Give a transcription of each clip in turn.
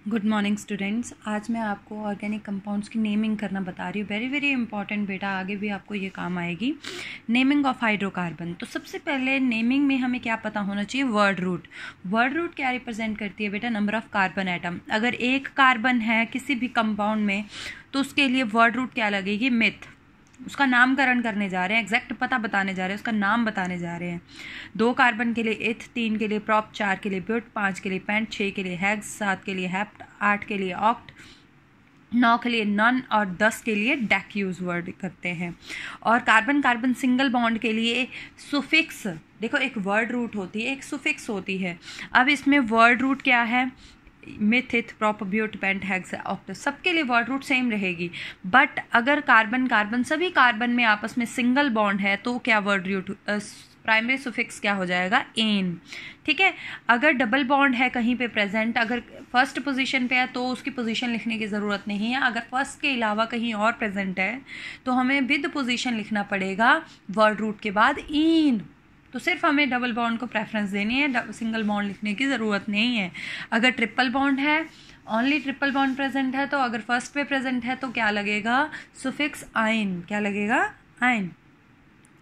Good morning students. आज मैं आपको ऑर्गेनिक कंपाउंड्स की नेमिंग करना बता रही हूँ। वेरी वेरी इंपॉर्टेंट बेटा, आगे भी आपको ये काम आएगी। Naming of hydrocarbon. तो सबसे पहले नेमिंग में हमें क्या पता होना चाहिए? Word root. वर्ड रूट क्या रिप्रेजेंट करती है बेटा? Number of carbon atom. अगर एक कार्बन है किसी भी कंपाउंड में तो उसके लिए वर्ड रूट क्या लगेगी? मिथ। उसका नामकरण करने जा रहे हैं, एग्जैक्ट पता बताने जा रहे हैं, उसका नाम बताने जा रहे हैं। 2 कार्बन के लिए इथ, 3 के लिए प्रॉप, 4 के लिए ब्यूट, 5 के लिए पेंट, 6 के लिए हैग्स, 7 के लिए हेप्ट, 8 के लिए ऑक्ट, 9 के लिए नॉन और 10 के लिए डेक यूज वर्ड करते हैं। और कार्बन कार्बन सिंगल बॉन्ड के लिए सुफिक्स, देखो एक वर्ड रूट होती है, एक सुफिक्स होती है। अब इसमें वर्ड रूट क्या है? मिथिथ, prop, but, pent, hex, oct, सबके लिए वर्ड रूट सेम रहेगी। बट अगर कार्बन कार्बन सभी कार्बन में आपस में सिंगल बॉन्ड है तो क्या वर्ड रूट प्राइमरी सुफिक्स क्या हो जाएगा? एन। ठीक है। अगर डबल बॉन्ड है कहीं पे प्रेजेंट, अगर फर्स्ट पोजीशन पे है तो उसकी पोजीशन लिखने की ज़रूरत नहीं है। अगर फर्स्ट के अलावा कहीं और प्रेजेंट है तो हमें विद पोजीशन लिखना पड़ेगा वर्ड रूट के बाद इन। तो सिर्फ हमें डबल बॉन्ड को प्रेफरेंस देनी है, सिंगल बॉन्ड लिखने की ज़रूरत नहीं है। अगर ट्रिपल बॉन्ड है, ओनली ट्रिपल बॉन्ड प्रेजेंट है, तो अगर फर्स्ट पे प्रेजेंट है तो क्या लगेगा? सुफिक्स आइन। क्या लगेगा? आइन।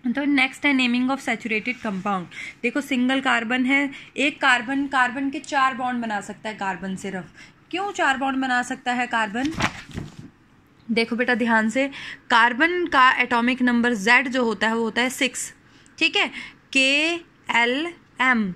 तो नेक्स्ट है नेमिंग ऑफ सैचुरेटेड कंपाउंड। देखो सिंगल कार्बन है, एक कार्बन कार्बन के 4 बॉन्ड बना सकता है कार्बन सिर्फ। क्यों 4 बॉन्ड बना सकता है कार्बन? देखो बेटा ध्यान से, कार्बन का एटॉमिक नंबर Z जो होता है वो होता है 6। ठीक है। KLM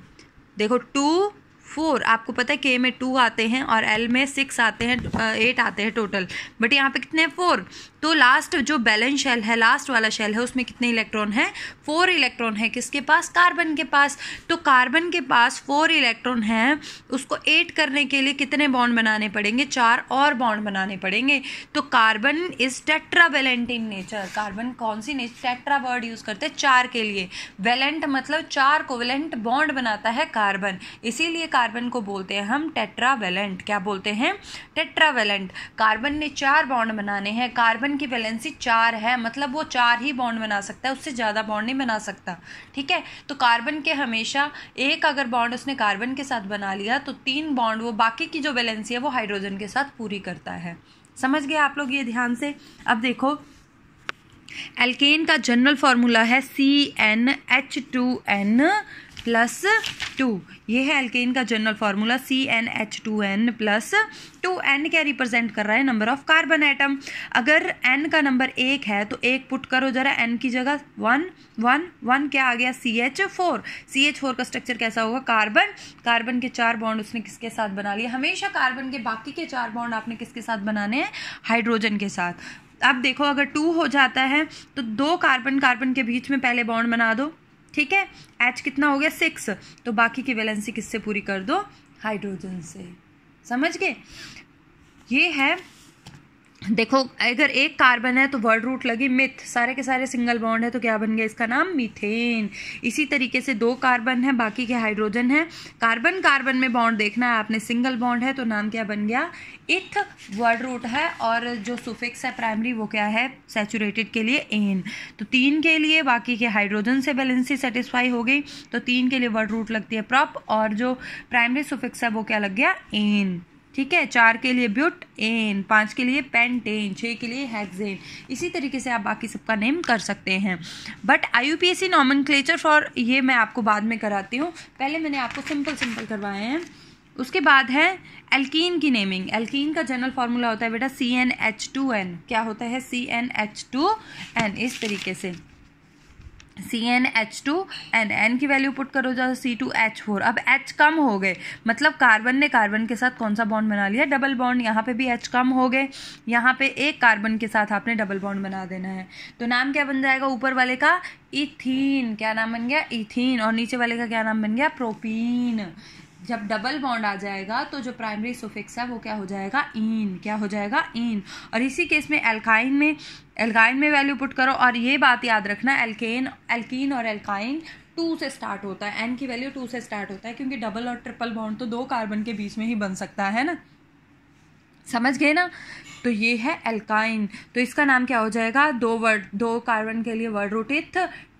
देखो 2 4, आपको पता है K में 2 आते हैं और L में 6 आते हैं, 8 आते हैं टोटल। बट यहाँ पे कितने? 4। तो लास्ट जो बैलेंस शेल है, लास्ट वाला शेल है, उसमें कितने इलेक्ट्रॉन है? 4 इलेक्ट्रॉन है। किसके पास? कार्बन के पास। तो कार्बन के पास 4 इलेक्ट्रॉन है, उसको 8 करने के लिए कितने बॉन्ड बनाने पड़ेंगे? 4 और बॉन्ड बनाने पड़ेंगे। तो carbon is tetravalent in nature. Carbon कौन see nature? Tetra word use करते हैं 4 के लिए। वेलेंट मतलब 4 कोवेलेंट बॉन्ड बनाता है कार्बन, इसीलिए कार्बन को बोलते हैं हम टेट्रावेलेंट। क्या बोलते हैं? टेट्रावेलेंट। कार्बन ने 4 बॉन्ड बनाने हैं, कार्बन की वैलेंसी 4 है, मतलब वो 4 ही बॉन्ड बना सकता है, उससे ज़्यादा बॉन्ड नहीं बना सकता। ठीक है। तो कार्बन के हमेशा एक अगर बॉन्ड उसने कार्बन के साथ बना लिया तो 3 बॉन्ड वो बाकी की जो वैलेंसी है वो हाइड्रोजन के साथ पूरी करता है। समझ गए आप लोग ये ध्यान से? अब देखो एल्केन का जनरल फॉर्मूला है CnH2n+2। ये है एल्केन का जनरल फार्मूला CnH2n+2। n क्या रिप्रेजेंट कर रहा है? Number of carbon atom. अगर n का नंबर 1 है तो 1 पुट करो जरा n की जगह। 1 1 1 क्या आ गया? CH4। CH4 का स्ट्रक्चर कैसा होगा? कार्बन। कार्बन के 4 बॉन्ड उसने किसके साथ बना लिए? हमेशा कार्बन के बाकी के 4 बॉन्ड आपने किसके साथ बनाने हैं? हाइड्रोजन के साथ। अब देखो अगर 2 हो जाता है तो 2 कार्बन कार्बन के बीच में पहले बॉन्ड बना दो। ठीक है। H कितना हो गया? 6। तो बाकी की वैलेंसी किससे पूरी कर दो? हाइड्रोजन से। समझ गए? ये है। देखो अगर एक कार्बन है तो वर्ड रूट लगी मिथ, सारे के सारे सिंगल बॉन्ड है तो क्या बन गया? इसका नाम मीथेन। इसी तरीके से 2 कार्बन है, बाकी के हाइड्रोजन है। कार्बन कार्बन में बॉन्ड देखना है आपने, सिंगल बॉन्ड है तो नाम क्या बन गया? इथ वर्ड रूट है, और जो सुफिक्स है प्राइमरी वो क्या है? सैचुरेटेड के लिए एन। तो 3 के लिए बाकी के हाइड्रोजन से वैलेंसी सेटिस्फाई हो गई, तो 3 के लिए वर्ड रूट लगती है प्रॉप, और जो प्राइमरी सुफिक्स है वो क्या लग गया? एन। ठीक है। 4 के लिए ब्यूट एन, 5 के लिए पेंटेन, 6 के लिए हेक्सेन। इसी तरीके से आप बाकी सबका नेम कर सकते हैं। बट IUPAC नॉमेनक्लेचर फॉर ये मैं आपको बाद में कराती हूँ, पहले मैंने आपको सिंपल करवाए हैं। उसके बाद है एल्कीन की नेमिंग। एल्कीन का जनरल फार्मूला होता है बेटा CnH2n। क्या होता है? CnH2n। इस तरीके से CnH2n, n की वैल्यू पुट करो जैसे C2H4। अब H कम हो गए, मतलब कार्बन ने कार्बन के साथ कौन सा बॉन्ड बना लिया? Double bond. यहाँ पे भी H कम हो गए, यहाँ पे एक कार्बन के साथ आपने डबल बॉन्ड बना देना है। तो नाम क्या बन जाएगा? ऊपर वाले का इथीन। क्या नाम बन गया? इथीन। और नीचे वाले का क्या नाम बन गया? प्रोपीन। जब डबल बॉन्ड आ जाएगा तो जो प्राइमरी सुफिक्स है वो क्या हो जाएगा? इन। क्या हो जाएगा? इन। और इसी केस में एल्काइन में वैल्यू पुट करो। और ये बात याद रखना, एल्कीन और एल्काइन 2 से स्टार्ट होता है, एन की वैल्यू 2 से स्टार्ट होता है, क्योंकि डबल और ट्रिपल बॉन्ड तो 2 कार्बन के बीच में ही बन सकता है ना। समझ गए ना? तो ये है एल्काइन। तो इसका नाम क्या हो जाएगा? 2 कार्बन के लिए वर्ड रूट इथ,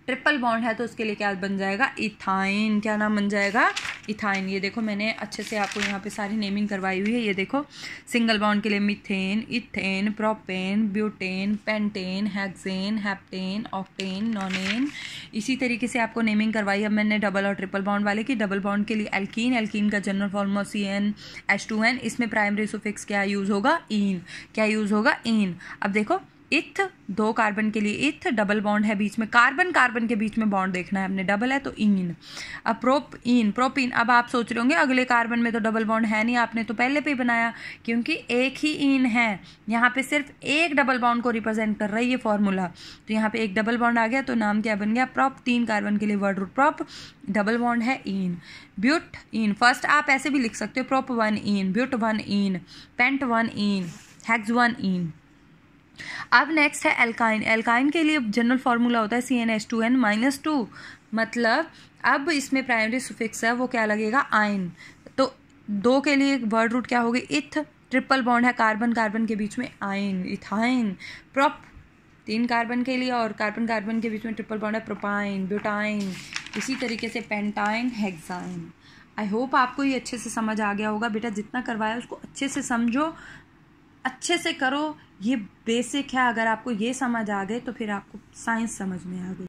ट्रिपल बॉन्ड है तो उसके लिए क्या बन जाएगा, इथाइन। क्या नाम बन जाएगा, इथाइन। ये देखो मैंने अच्छे से आपको यहाँ पे सारी नेमिंग करवाई हुई है। ये देखो सिंगल बॉन्ड के लिए methane, ethane, propane, butane, pentane, hexane, heptane, octane, नोनेन। इसी तरीके से आपको नेमिंग करवाई अब मैंने डबल और ट्रिपल बॉन्ड वाले की। डबल बॉन्ड के लिए एल्कीन, एल्कीन का जनरल फॉर्मूला CnH2n। इसमें प्राइमरी सुफिक्स क्या यूज़ होगा, ईन। क्या यूज़ होगा, ईन। अब देखो इथ, 2 कार्बन के लिए इथ, डबल बॉन्ड है बीच में, कार्बन कार्बन के बीच में बॉन्ड देखना है हमने, डबल है तो ईन। अब प्रोपीन, प्रोपीन। अब आप सोच रहे होंगे अगले कार्बन में तो डबल बॉन्ड है नहीं, आपने तो पहले पे ही बनाया, क्योंकि एक ही ईन है। यहाँ पे सिर्फ एक डबल बॉन्ड को रिप्रेजेंट कर रहा है ये फॉर्मूला, तो यहाँ पे एक डबल बॉन्ड आ गया तो नाम क्या बन गया, प्रोप। 3 कार्बन के लिए word root prop, double bond है ईन। ब्यूट ईन, फर्स्ट आप ऐसे भी लिख सकते हो, prop 1 ene, but 1 ene, pent 1 ene, hex 1 ene. अब नेक्स्ट है एल्काइन। एल्काइन के लिए जनरल फार्मूला होता है CnH2n-2, मतलब अब इसमें प्राइमरी सुफिक्स है वो क्या लगेगा, आइन। तो 2 के लिए वर्ड रूट क्या होगी, इथ, ट्रिपल बॉन्ड है कार्बन कार्बन के बीच में, आइन, इथाइन। प्रोप 3 कार्बन के लिए और कार्बन कार्बन के बीच में ट्रिपल बॉन्ड है, प्रोपाइन, ब्यूटाइन। इसी तरीके से पेंटाइन, हेक्साइन। आई होप आपको ये अच्छे से समझ आ गया होगा। बेटा जितना करवाया उसको अच्छे से समझो, अच्छे से करो। ये बेसिक है, अगर आपको ये समझ आ गए तो फिर आपको साइंस समझ में आ गई।